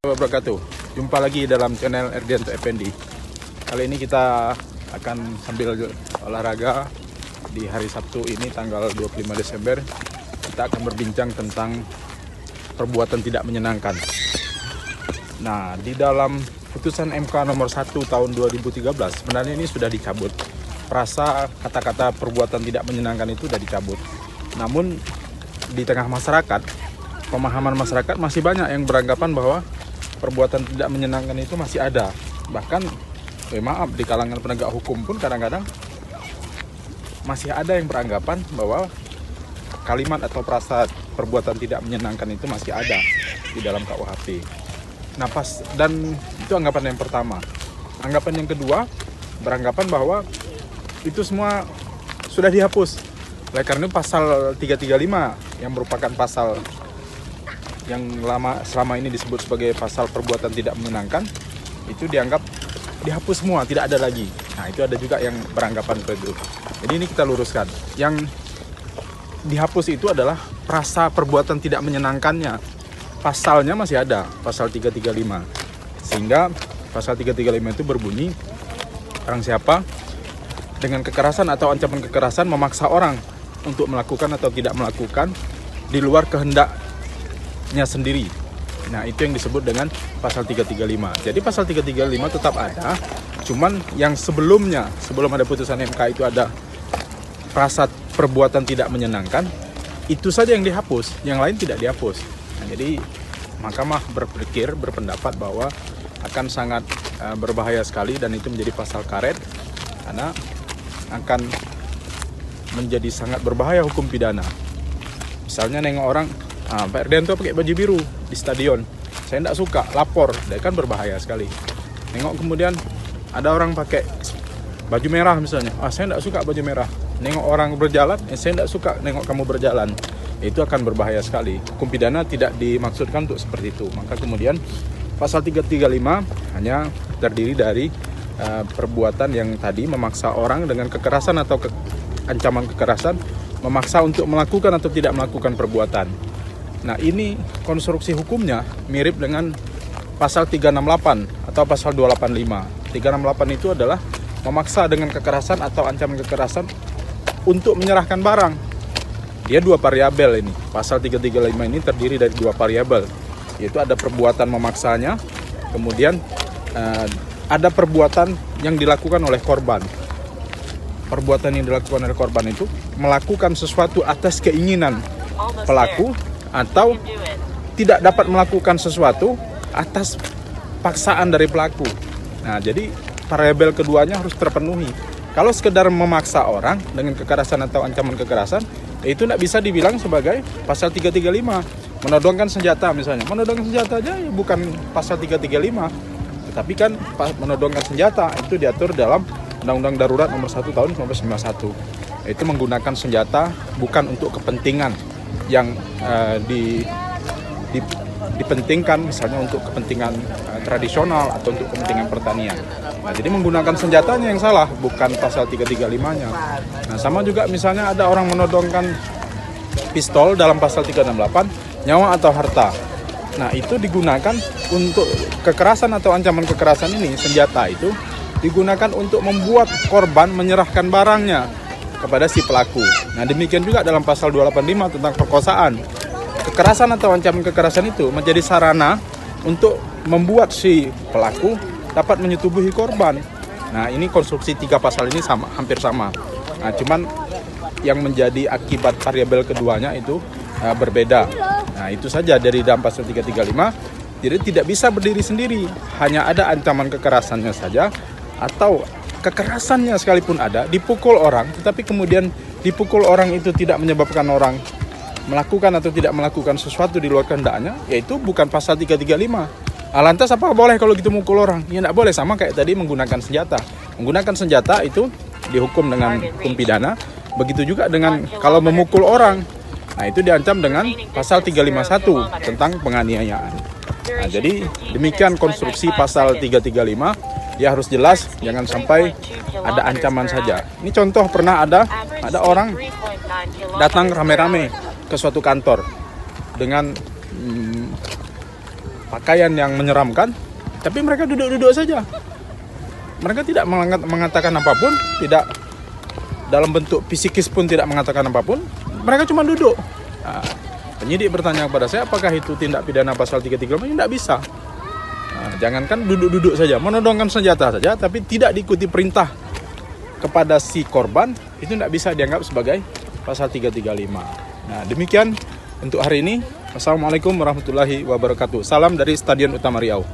Wabarakatuh. Jumpa lagi dalam channel Erdianto Effendi. Kali ini kita akan sambil olahraga di hari Sabtu ini tanggal 25 Desember. Kita akan berbincang tentang perbuatan tidak menyenangkan. Nah, di dalam putusan MK nomor 1 tahun 2013 sebenarnya ini sudah dicabut. Frasa kata-kata perbuatan tidak menyenangkan itu sudah dicabut. Namun di tengah masyarakat, pemahaman masyarakat masih banyak yang beranggapan bahwa perbuatan tidak menyenangkan itu masih ada. Bahkan, maaf, di kalangan penegak hukum pun kadang-kadang masih ada yang beranggapan bahwa kalimat atau frasa perbuatan tidak menyenangkan itu masih ada di dalam KUHP. Nah, dan itu anggapan yang pertama. Anggapan yang kedua beranggapan bahwa itu semua sudah dihapus. Oleh karena itu pasal 335 yang merupakan pasal yang selama ini disebut sebagai pasal perbuatan tidak menyenangkan itu dianggap dihapus semua, tidak ada lagi. Nah, itu ada juga yang beranggapan seperti itu. Jadi ini kita luruskan. Yang dihapus itu adalah frasa perbuatan tidak menyenangkannya. Pasalnya masih ada, pasal 335. Sehingga pasal 335 itu berbunyi, orang siapa dengan kekerasan atau ancaman kekerasan memaksa orang untuk melakukan atau tidak melakukan di luar kehendaknya sendiri. Nah, itu yang disebut dengan pasal 335. Jadi pasal 335 tetap ada, cuman yang sebelumnya, sebelum ada putusan MK itu ada frasa perbuatan tidak menyenangkan, itu saja yang dihapus, yang lain tidak dihapus. Nah, jadi Mahkamah berpendapat bahwa akan sangat berbahaya sekali dan itu menjadi pasal karet karena akan menjadi sangat berbahaya hukum pidana. Misalnya nengok orang, Pak Erdianto pakai baju biru di stadion, saya tidak suka, lapor, dia kan berbahaya sekali. Nengok kemudian ada orang pakai baju merah misalnya, saya tidak suka baju merah. Nengok orang berjalan, saya tidak suka nengok kamu berjalan. Itu akan berbahaya sekali. Hukum pidana tidak dimaksudkan untuk seperti itu. Maka kemudian pasal 335 hanya terdiri dari perbuatan yang tadi memaksa orang dengan kekerasan atau ancaman kekerasan, memaksa untuk melakukan atau tidak melakukan perbuatan. Nah, ini konstruksi hukumnya mirip dengan pasal 368 atau pasal 285. 368 itu adalah memaksa dengan kekerasan atau ancaman kekerasan untuk menyerahkan barang. Dia dua variabel ini. Pasal 335 ini terdiri dari dua variabel, yaitu ada perbuatan memaksanya, kemudian ada perbuatan yang dilakukan oleh korban. Perbuatan yang dilakukan oleh korban itu melakukan sesuatu atas keinginan pelaku atau tidak dapat melakukan sesuatu atas paksaan dari pelaku. Nah, jadi variabel keduanya harus terpenuhi. Kalau sekedar memaksa orang dengan kekerasan atau ancaman kekerasan, itu tidak bisa dibilang sebagai pasal 335. Menodongkan senjata misalnya. Menodongkan senjata aja ya bukan pasal 335. Tetapi kan menodongkan senjata itu diatur dalam Undang-Undang Darurat nomor 1 tahun 1991. Itu menggunakan senjata bukan untuk kepentingan yang dipentingkan, misalnya untuk kepentingan tradisional atau untuk kepentingan pertanian. Nah, jadi menggunakan senjatanya yang salah, bukan pasal 335-nya. Nah, sama juga misalnya ada orang menodongkan pistol dalam pasal 368, nyawa atau harta. Nah, itu digunakan untuk kekerasan atau ancaman kekerasan ini, senjata itu digunakan untuk membuat korban menyerahkan barangnya kepada si pelaku. Nah, demikian juga dalam pasal 285 tentang perkosaan. Kekerasan atau ancaman kekerasan itu menjadi sarana untuk membuat si pelaku dapat menyetubuhi korban. Nah, ini konstruksi tiga pasal ini hampir sama. Nah, cuman yang menjadi akibat variabel keduanya itu berbeda. Nah, itu saja dari dalam pasal 335. Jadi tidak bisa berdiri sendiri. Hanya ada ancaman kekerasannya saja, atau kekerasannya sekalipun ada, dipukul orang, tetapi kemudian dipukul orang itu tidak menyebabkan orang melakukan atau tidak melakukan sesuatu di luar kehendaknya, yaitu bukan pasal 335. Lantas apa boleh kalau gitu mukul orang? Ya tidak boleh, sama kayak tadi menggunakan senjata. Menggunakan senjata itu dihukum dengan hukum pidana. Begitu juga dengan kalau memukul orang. Nah, itu diancam dengan pasal 351 tentang penganiayaan. Nah, jadi demikian konstruksi pasal 335 dia harus jelas, jangan sampai ada ancaman saja. Ini contoh pernah ada orang datang rame-rame ke suatu kantor dengan pakaian yang menyeramkan, tapi mereka duduk-duduk saja. Mereka tidak mengatakan apapun, tidak dalam bentuk fisikis pun tidak mengatakan apapun, mereka cuma duduk. Nah, penyidik bertanya kepada saya, apakah itu tindak pidana pasal 335? Tidak bisa. Nah, jangankan duduk-duduk saja, menodongkan senjata saja, tapi tidak diikuti perintah kepada si korban, itu tidak bisa dianggap sebagai pasal 335. Nah, demikian untuk hari ini. Wassalamualaikum warahmatullahi wabarakatuh. Salam dari Stadion Utama Riau.